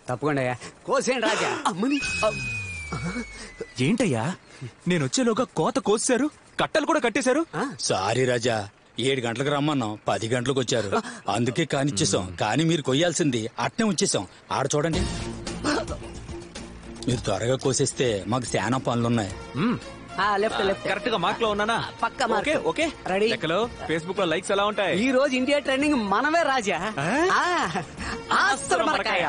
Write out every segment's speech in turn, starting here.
తప్పకుండా కోసేయండి రాజా. అమ్మని ఏంటయ్యా నేనొచ్చేలోగా కోత కోసారు, కట్టలు కూడా కట్టేశారు. సారీ రాజా, 7 గంటలకు రమ్మన్నాం, 10 గంటలకు వచ్చారు. అందుకే కానిచ్చేసాం. కానీ మీరు కొయ్యాల్సింది అట్నే వచ్చేసాం. ఆడ చూడండి, మీరు త్వరగా కోసేస్తే మాకు చాలా పనులున్నాయి. లెఫ్ట్ లెఫ్ట్ కరెక్ట్ గా మార్క్ లో ఉన్నానా? పక్క మార్క్. Okay ready. లెక్కలో ఫేస్బుక్ లో లైక్స్ ఎలా ఉంటాయి? ఈ రోజు ఇండియా ట్రెండింగ్ మనమే రాజా. ఆస్త్రమరకాయ.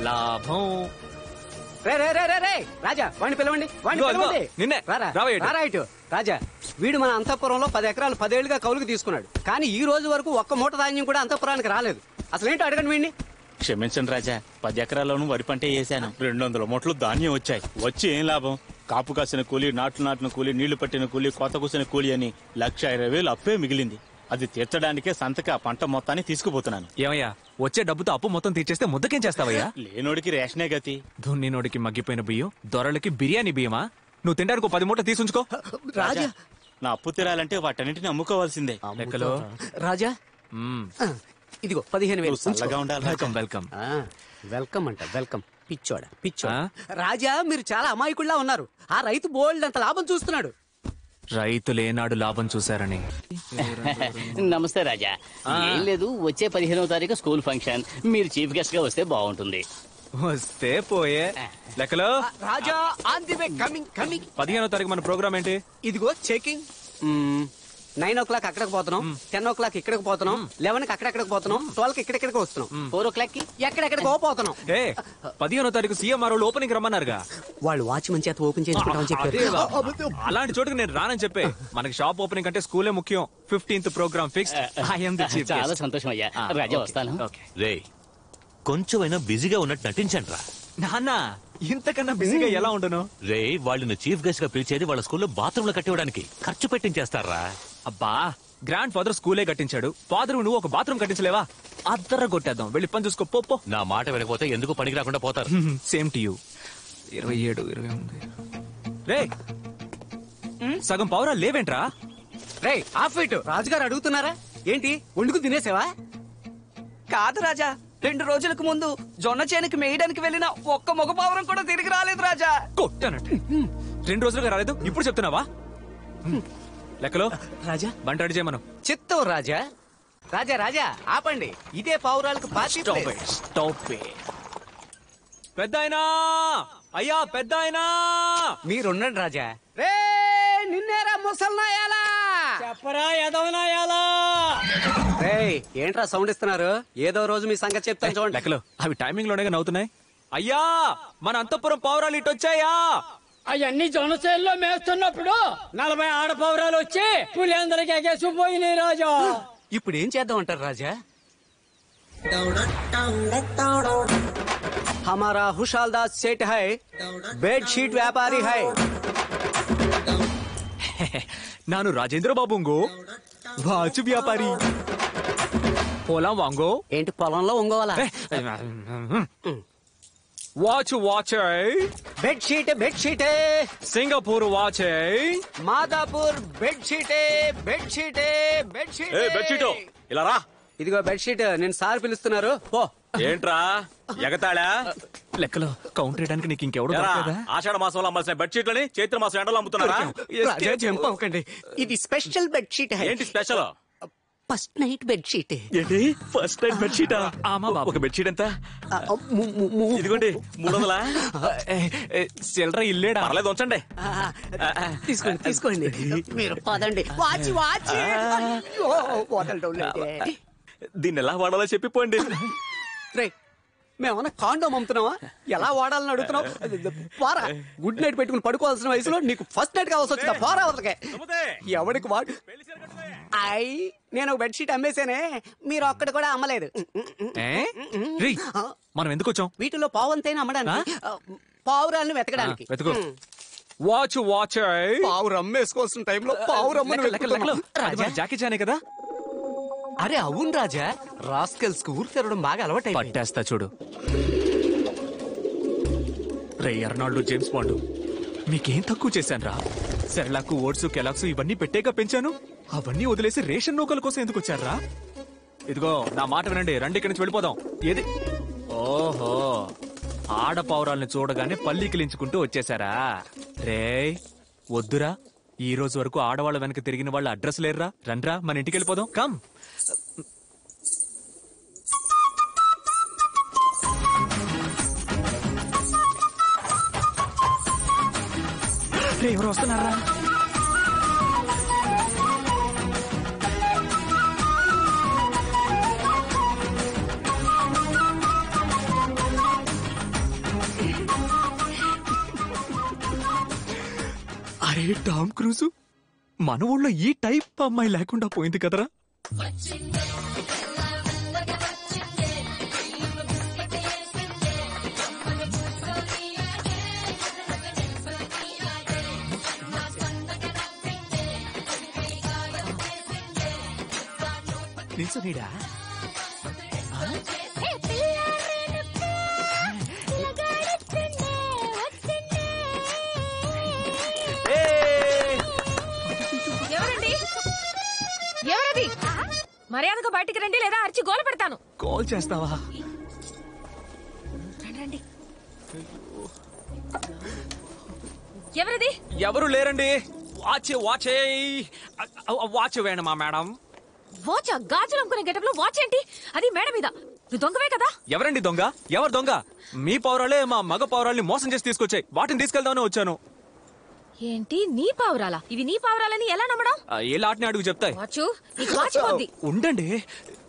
లాభం. రే రే రే రే రే రాజా, వాడిని పిలవండి, వాడిని పిలవండి. నిన్నే రైట్ రాజా. వీడు మన అంతఃపురంలో 10 ఎకరాలు 10 ఏళ్లుగా కౌలుకు తీసుకున్నాడు. కానీ ఈ రోజు వరకు ఒక్క మూట ధాన్యం కూడా అంతఃపురానికి రాలేదు. అసలేంటో అడగండి వీడిని. క్షమించండి రాజా, 10 ఎకరాల్లోనూ వరి పంటే వేసాను. 200 మూటలు ధాన్యం వచ్చాయి. వచ్చి ఏం లాభం? కాపు కాసిన కూలి, నాట్లు నాటిన కూలి, నీళ్లు పట్టిన కూలి, కోత కూసిన కూలి అని 1,20,000 అప్పే మిగిలింది. అది తీర్చడానికే సంతకి ఆ పంట మొత్తాన్ని తీసుకుపోతున్నాను. ఏమయ్యా, వచ్చే డబ్బుతో అప్పు మొత్తం తీర్చేస్తే ముద్దకేం చేస్తావయ్యా? లేనోడికి రేషనే గతి. దున్నినోడికి మగ్గిపోయిన బియ్యం, దొరలకి బిర్యానీ బియ్యమా? నువ్వు తినడానికి 10 మూట తీసుంచుకో. రాజా, నా అప్పు తీరాలంటే వాటన్నింటిని అమ్ముకోవాల్సిందే. లెక్కలో రాజా ఇదిగో 15,000. చల్లగా ఉండాలి. Welcome welcome. వెల్కమ్ అంట, వెల్కమ్. పిచ్చోడా. రాజా, మీరు చాలా అమాయకుల్లా ఉన్నారు. ఆ రైతు బోల్డ్ అంత లాభం చూస్తున్నాడు. రైతులేనాడు లాభం చూశారని. నమస్తే రాజా. ఏం లేదు, వచ్చే 15వ తారీఖు స్కూల్ ఫంక్షన్. మీరు చీఫ్ గెస్ట్ గా వస్తే బాగుంటుంది. వస్తే పోయే. లెక్కలో Raja on the way, coming coming. 15వ తారీఖు మన ప్రోగ్రామ్ ఏంటి? ఇదిగో చెకింగ్. 9 o'clock అక్కడికి పోతున్నాం, 10 o'clock ఇక్కడికి పోతున్నాం, 11కి అక్కడెక్కడికి పోతున్నాం, 12కి ఇక్కడికి వస్తున్నాం, 4 o'clock కి ఎక్కడెక్కడికి పోతున్నాం. 15వ తారీఖు సీఎంఆర్ వాళ్ళు ఓపెనింగ్ రమ్మన్నారుగా. వాళ్ళు వాచ్మెన్ చేత ఓపెన్ చేసుకుంటామని చెప్పారు. అలాంటి చోటుకి నేను రానని చెప్పే. మనకి షాప్ ఓపెనింగ్ అంటే స్కూలే ముఖ్యం. 15th programme fix. చాలా సంతోషం అయ్యా. రాజా వస్తాను. రే, కొంచెమైనా బిజీగా ఉన్నట్టు నటించండి రా. నాన్న, ఇంతకన్నా బిజీగా ఎలా ఉండను? రే, వాళ్ళని చీఫ్ గెస్ట్ గా పిలిచేది వాళ్ళ స్కూల్లో బాత్రూమ్ లో కట్టివ్వడానికి. ఖర్చు పెట్టించేస్తారా? అబ్బా, గ్రాండ్ ఫాదర్ స్కూలే కట్టించాడు. ఫాదర్ నువ్వు ఒక బాత్రూమ్ కట్టించలేవా? అద్దర కొట్టేద్దాం. వెళ్ళి పని చూసుకో. పో. నా మాట వినకపోతే ఎందుకు పనికి రాకుండా పోతారు. Same to you. 27, 28. రే, సగం పౌరా లేవేంట్రా? Ray of it. రాజుగారు అడుగుతున్నారా ఏంటి? వండుకు తినేసావా? కాదు రాజా, 2 రోజులకు ముందు జొన్న చేనుకి మేయడానికి వెళ్ళిన ఒక్క మగ పావురం కూడా తిరిగి రాలేదు రాజా. కొట్టానంటే 2 రోజులుగా రాలేదు, ఇప్పుడు చెప్తున్నావా? లెక్కలో రాజా బంట రెడీ చేయమను. చిత్తం రాజా. రాజా రాజా ఆపండి. ఇదే పావురాలకు పార్టీ. పెద్దాయనా, అయ్యా పెద్దాయనా, మీరుండండి రాజా. రే నిన్నేరా ముసల్నాయాలా, చెప్పరా ఎదవనాయాలా. ఏంట్రా సౌండ్ ఇస్తున్నారు? ఏదో రోజు మీ సంగతి చెప్తాను చూడండి. లెక్కలో అవి టైమింగ్ లోనే నవ్వుతున్నాయి. అయ్యా, మన అంతఃపురం పావురాలు ఇటు వచ్చాయా? అవన్నీ జొన్నసేల్లో మేస్తున్నప్పుడు 40 ఆడపౌరాలు వచ్చి పులిందరికి ఎగేసిపోయినాయి రాజా. ఇప్పుడు ఏం చేద్దాం అంటారు రాజా? हमारा हुशालदास सेठ है, बेडशीट व्यापारी है. ನಾನು ರಾಜೇಂದ್ರ ಬಾಬುಂಗೋ, వాచ్ వ్యాపారి. పొలం వాంగో. ఏంటి పొలంలో ఒంగోవాలా? Watch bedsheet bedsheet. Singapore watch. Madhapur bedsheet bedsheet bedsheet. ఇలా రా. ఇదిగో బెడ్షీట్. నేను సార్ పిలుస్తున్నారు, పో. ఏంట్రా ఎగతాళా? లెక్కలో కౌంటర్ వేయడానికి నీకు ఇంకెవడు? ఆషాఢ మాసంలో అమ్మాల్సిన బెడ్షీట్లని చైత్ర మాసం ఎండలో అమ్ముతున్నారా? చంపకండి. ఇది స్పెషల్ బెడ్షీట్. ఏంటి స్పెషల్? First night bedsheet. ఏంటి ఫస్ట్ నైట్ బెడ్షీటా? ఒక బెడ్షీట్ ఎంత? ఇదిగోండి 300. చిల్లర ఇల్లేడా? పర్లేదు ఉంచండి. తీసుకోండి తీసుకోండి. మీరు పదండి. Watch watch. దీన్ని ఎలా వాడాలో చెప్పిపోండి. రే, మేమన్నా కాండోమ్ అమ్ముతున్నావా? ఎలా వాడాలని అడుగుతున్నావు? పోరా. గుడ్ నైట్ పెట్టుకుని పడుకోవాల్సిన వయసులో నీకు ఫస్ట్ నైట్ కావాల్సి వచ్చిందా? పోరా అవతలకే. ఎవడికి వాడు? నేను ఒక బెడ్షీట్ అమ్మేశానే, మీరు ఒక్కటి కూడా అమ్మలేదు. మనం ఎందుకు వచ్చాం? వీటిలో పావంతైనా అమ్మడానికి, పావురాలను వెతకడానికి. Watch watch. పావురు అమ్మేసుకోవాల్సిన టైంలో పావురమ్మ. జాకీ చానే కదా? అరే అవును రాజా, రాస్కెల్స్ కు ఊరు తిరగడం బాగా అలవాటు. పట్టేస్తా చూడు. రే అర్నాల్డ్, జేమ్స్ బాండ్, మీకేం తక్కువ చేశాను రా? సెర్లాకు, ఓట్స్, కెలాక్స్ ఇవన్నీ పెట్టేగా పెంచాను. అవన్నీ వదిలేసి రేషన్ నూకల కోసం ఎందుకు వచ్చారా? ఇదిగో నా మాట వినండి, రండి ఇక్కడి నుంచి వెళ్ళిపోదాం. ఏది? ఓహో, ఆడపౌరాల్ని చూడగానే పల్లీకిలించుకుంటూ వచ్చేసారా? రేయ్ వద్దురా, ఈ రోజు వరకు ఆడవాళ్ళ వెనక తిరిగిన వాళ్ళ అడ్రస్ లేరురా. రండ్రా మన ఇంటికి వెళ్ళిపోదాం. కమ్. ఎవరు వస్తున్నారా? అరే టామ్ క్రూజ్, మన ఊళ్ళో ఈ టైప్ అమ్మాయి లేకుండా పోయింది కదరా. నిల్చోనీడా? ఎవరది? మర్యాదగా బయటికి రండి, లేదా అరిచి గోల పెడతాను. కాల్ చేస్తావా? రండి. ఎవరది? ఎవరు లేరండి. వాచ్ వేణమా మేడం? వాచ్? గాజులు అమ్ముకునే గెటప్ లో వాచ్ ఏంటి? అది మేడ మీద. నువ్వు దొంగవే కదా? ఎవరండి దొంగ? ఎవరు దొంగ? మీ పౌరాలే మా మగ పౌరాల్ని మోసం చేసి తీసుకొచ్చాయి. వాటిని తీసుకెళ్దామని వచ్చాను. ఏంటి నీ పావురాలా? ఇవి నీ పావురాలని ఎలా నమ్మడం? ఏ లాట్ని అడుగు చెప్తాయి. వాచ్ ఉంది. ఉండండి,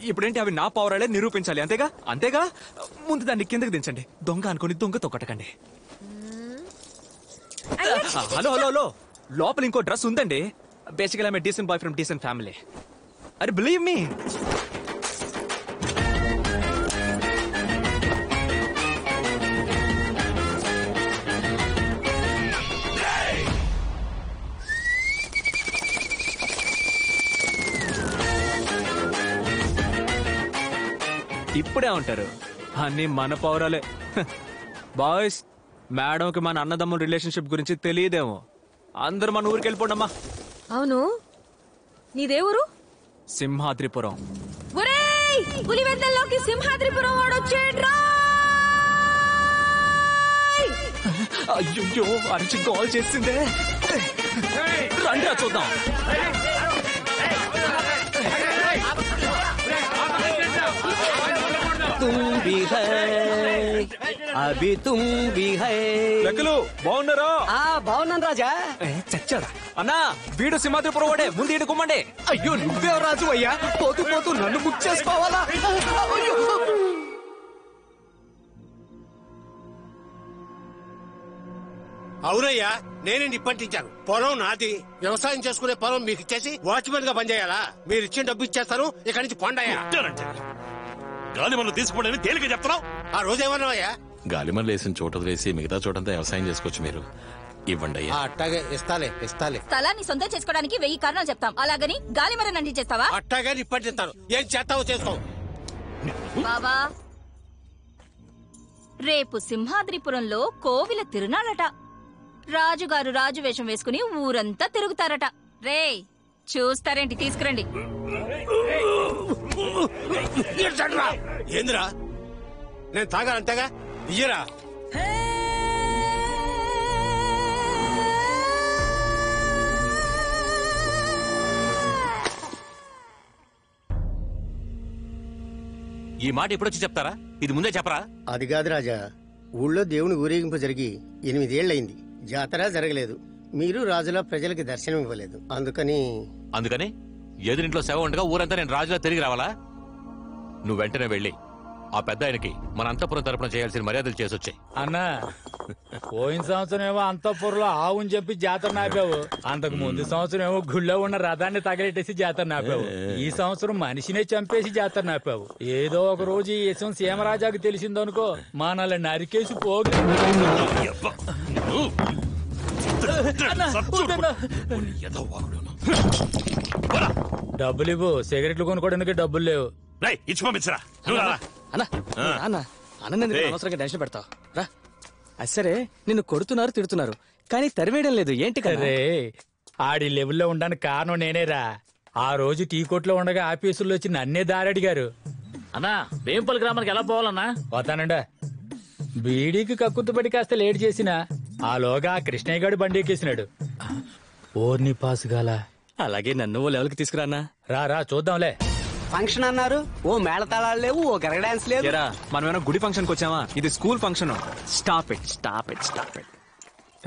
ఇప్పుడేంటి అవి నా పౌరాలే నిరూపించాలి, అంతేగా? అంతేగా? ముందు దాన్ని కిందకి దించండి. దొంగ అనుకుని దొంగ తొక్కటకండి. హలో హలో హలో, లోపల ఇంకో డ్రెస్ ఉందండి. Basically I'm decent boy from decent family. అరే బిలీవ్ మీ. ఇప్పుడే ఉంటారు అన్ని మన పౌరాలే. బాయ్స్, మేడంకి మన అన్నదమ్ముల రిలేషన్షిప్ గురించి తెలియదేమో. అందరూ మన ఊరికి వెళ్ళిపోండమ్మా. అవును, నీదే ఊరు? సింహాద్రిపురం. ఒరేయ్, పులివెందల్లోకి సింహాద్రిపురం వాడొచ్చేడ్రా. అయ్యో, అరిచి కాల్ చేసిందే. రండి చూద్దాం. లెక్కలు బాగున్నారా? బాగున్నాను రాజా. చచ్చాడా? అన్నా, వీడు సింహాద్రిపురం వాడే. ముందు ఈడు కుమ్మండి. అయ్యో, నువ్వే రాజు అయ్యా. పోతూ పోతూ నన్ను బుక్ చేసుకోవాలా? అవునయ్యా, నేనే నిప్పంటించాను. పొలం నాది. వ్యవసాయం చేసుకునే పొలం మీకు ఇచ్చేసి వాచ్మెన్ గా పనిచేయాలా? మీరు ఇచ్చిన డబ్బు ఇచ్చేస్తాను, ఇక్కడి నుంచి పొండయ్యా. గాలిమన్ను తీసుకోండి తేలిక చెప్తున్నావు. ఆ రోజు ఏమన్నావయ్యా? గాలిమన్ను వేసిన చోట వేసి మిగతా చోటంతా వ్యవసాయం చేసుకోవచ్చు. మీరు ఇవ్వండి అయ్యా. అట్టాగే ఇస్తాలే. స్థలాన్ని సొంతం చేసుకోవడానికి 1000 కారణాలు చెప్తాం, అలాగని గాలి మరణ అంటించేస్తావా? అట్టాగే నిప్పంటిస్తాను. ఏం చేస్తావో చేసుకో. బాబా, రేపు సింహాద్రిపురంలో కోవిల తిరునాళ్ళట. రాజుగారు రాజు వేషం వేసుకుని ఊరంతా తిరుగుతారట. రే చూస్తారేంటి? తీసుకురండి. ఏందిరా? నేను తాగాలంతేగా, ఇయ్యరా. ఈ మాట ఎప్పుడొచ్చి చెప్తారా? ఇది ముందే చెప్పరా? అది కాదు రాజా, ఊళ్ళో దేవుని ఊరేగింపు జరిగి 8 ఏళ్లయింది. జాతర జరగలేదు. మీరు రాజులా ప్రజలకి దర్శనం ఇవ్వలేదు. అందుకని ఎదురింట్లో సేవ ఉండగా ఊరంతా నేను రాజులా తిరిగి రావాలా? నువ్వు వెంటనే వెళ్ళి ఆ పెద్ద ఆయనకి మన అంతఃపురం తరపున చేయాల్సిన మర్యాదలు చేసొచ్చాయి. అన్నా, పోయిన సంవత్సరం ఏమో అంతఃపురంలో ఆవుని చెప్పి జాతర నాపావు. అంతకు ముందు సంవత్సరం ఏమో గుళ్ళో ఉన్న రథాన్ని తగలెట్టేసి జాతర నాపావు. ఈ సంవత్సరం మనిషినే చంపేసి జాతర నాపావు. ఏదో ఒక రోజు ఈ విషయం సీమరాజాకి తెలిసిందనుకో, మనల్ని నరికేసి పోగు. డబ్బులు ఇవ్వు, సిగరెట్లు కొనుక్కోవడానికి డబ్బులు లేవు. ఇచ్చి పంపించరా. అనవసరంగా టెన్షన్ పెడతావు రా. సరే, నిన్ను కొడుతున్నారు, తిడుతున్నారు, కానీ తరివేయడం లేదు. ఏంటి కదా? ఆడి లెవెల్లో ఉండడానికి కారణం నేనేరా. ఆ రోజు టీ కొట్లో ఉండగా ఆఫీసుల్లో వచ్చి నన్నే దారడిగారు. అన్నా వేంపల్లి గ్రామానికి ఎలా పోవాలన్నా? పోతానండా. బీడీకి కక్కుతుపడి కాస్త లేట్ చేసినా ఆలోగా ఆ కృష్ణయ్య గారు బండి ఎక్కేసినాడు. ఓర్ని పాస్ గాల. అలాగే నన్ను ఓ లెవెల్కి తీసుకురానా? రా చూద్దాంలే. ఫంక్షన్ అన్నారు, ఓ మేళతాళాలు లేవు, ఓ గరగ డాన్స్ లేదు. ఏరా మనం ఏమైనా గుడి ఫంక్షన్ కి వచ్చావా? ఇది school function. Stop it stop it stop it.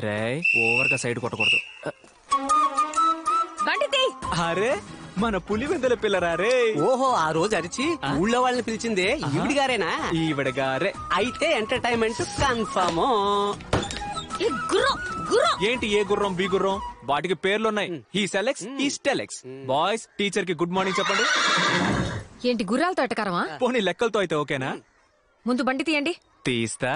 Ray over గా సైడ్ కొట్టకూడదు. బండితి అరే మన పులివెందుల పిల్లరా రే. ఓహో, ఆ రోజు అరిచి ఊళ్ళో వాళ్ళని పిలిచిందే ఈవిడి గారేనా? ఈవిడ గారే. అయితే ఎంటర్టైన్మెంట్ కన్ఫర్మ్. ఈ గుర్రం గుర్రం ఏంటి ఏ గుర్రం బి గుర్రం? వాటికి పేర్లున్నాయి. ఈ సెలెక్స్ ఈ స్టెలెక్స్. బాయ్స్ టీచర్ కి గుడ్ మార్నింగ్ చెప్పండి. ఏంటి గుర్రాలతో ఎటకారమా? పోనీ లెక్కలతో అయితే ఓకేనా? ముందు బండి తీయండి. తీస్తా.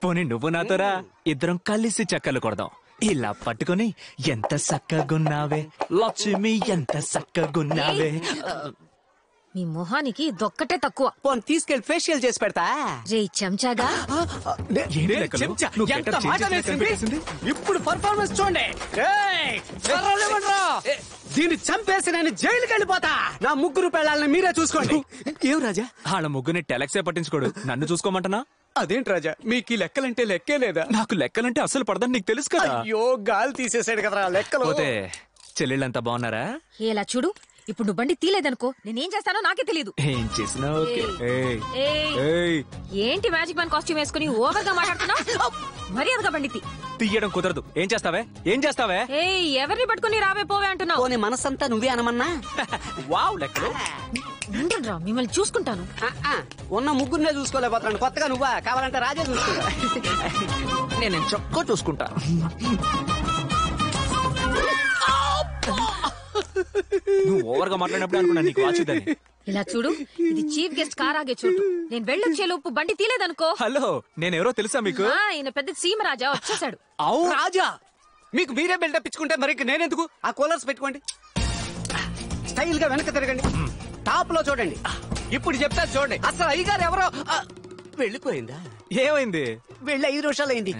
పోనీ నువ్వు నాతోరా, ఇద్దరం కలిసి చక్కలు కొడదాం. ఇలా పట్టుకొని ఎంత సక్కగున్నావే లక్ష్మి, ఎంత సక్కగున్నావే. మీ మొహానికి దొక్కటే తక్కువ. పోనీ తీసుకెళ్లి ఫేషియల్ చేసి పెడతా. రే చెంచాగా. ఏంటి లెక్కలు? చెంచా, నువ్వు ఎంత getup మాట change వేసింది? చేసి ఇప్పుడు పర్ఫార్మెన్స్ చూడండి. ఏయ్, కర్రలు ఇవ్వండ్రా. దీన్ని చంపేసి నేను జైలుకి వెళ్ళిపోతా. నా ముగ్గురు పెళ్ళాలని మీరే చూసుకోండి. ఏం రాజా? వాళ్ళ ముగ్గురిని టెలెక్సే పట్టించుకోడు, నన్ను చూసుకోమంటనా? అదేంటి రాజా, మీకు ఈ లెక్కలంటే లెక్కే లేదా? నాకు లెక్కలంటే అసలు పడదని నీకు తెలుసు కదా. అయ్యో, గాలి తీసేసాడు కదరా లెక్కలు. పోతే చెల్లెళ్ళంతా బాగున్నారా? ఇలా చూడు, ఇప్పుడు నువ్వు బండి తీలేదనుకో నేనేం చేస్తానో నాకే తెలీదు. ఏం చేసినా ఓకే. ఏయ్, ఏయ్, ఏయ్, ఏంటి మ్యాజిక్ మ్యాన్ కాస్ట్యూమ్ వేసుకుని ఓవర్ గా మాట్లాడుతున్నావు? మర్యాదగా బండి తీ. తీయడం కుదరదు. ఏం చేస్తావే? ఏం చేస్తావే? ఏయ్, ఎవరిని పట్టుకుని రావే పోవే అంటున్నావు? పోనీ మనసంతా నువ్వే అనమన్నా. వావ్ లెక్కలు. ఉండండిరా, మిమ్మల్ని చూసుకుంటాను. ఉన్న ముగ్గురునే చూసుకోలేకపోతున్నాను, కొత్తగా నువ్వా? కావాలంటే రాజే చూసుకుంటా. నేను చక్కగా చూసుకుంటా. నువ్వు ఓవర్ గా మాట్లాడినప్పుడు అనుకున్నా నీకు వాచిద్దని. ఇలా చూడు, ఇది చీఫ్ గెస్ట్ కార్ ఆగే చోటు. నేను వెళ్ళొచ్చే లోపు బండి తీలేదనుకో. హలో, నేనెవరో తెలుసా మీకు? ఈయన పెద్ద సీమరాజా వచ్చేసాడు. అవు రాజా, మీకు మీరే బిల్డప్ ఇచ్చుకుంటే మరి నేనెందుకు? ఆ కూలర్స్ పెట్టుకోండి, స్టైల్ గా వెనక తిరగండి, టాప్ లో చూడండి. ఇప్పుడు చెప్తా చూడండి. అసలు అయ్యగారు ఎవరో వెళ్ళిపోయిందా? ఏమైంది? వెళ్ళి 5 నిమిషాలు అయింది.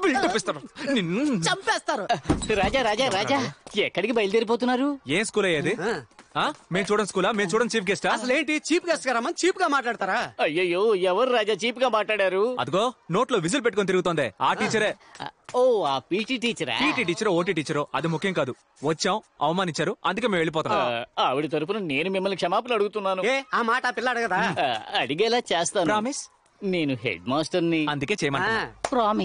బిల్డప్ ఇస్తాను, నిన్ను చంపేస్తారు. రాజా రాజా రాజా, ఎక్కడికి బయలుదేరిపోతున్నారు? ఏం స్కూల్ అయ్యేది? మేము చూడండి స్కూలా? మేము చూడండి చీఫ్ గెస్ట్. అసలు ఏంటి చీఫ్ గెస్ట్ గారా? చీప్ గా మాట్లాడతారా? అయ్యయ్యో, ఎవరు రాజా చీప్ గా మాట్లాడారు? అదిగో నోట్లో విజిల్ పెట్టుకొని తిరుగుతోంది ఆ టీచరే. ఓ, ఆ పీటీ టీచరా? పీటీ టీచరో ఓటీ టీచరో అది ముఖ్యం కాదు. వచ్చాం, అవమానించారు, అందుకే మేము వెళ్ళిపోతాం. ఆవిడ తరపున నేను మిమ్మల్ని క్షమాపణ అడుగుతున్నాను. ఏ ఆ మాట పిల్లాడు కదా. అడిగేలా చేస్తాను. ప్రామిస్? నేను హెడ్ మాస్టర్ని, అందుకే చేయమంటున్నా. ప్రామిస్.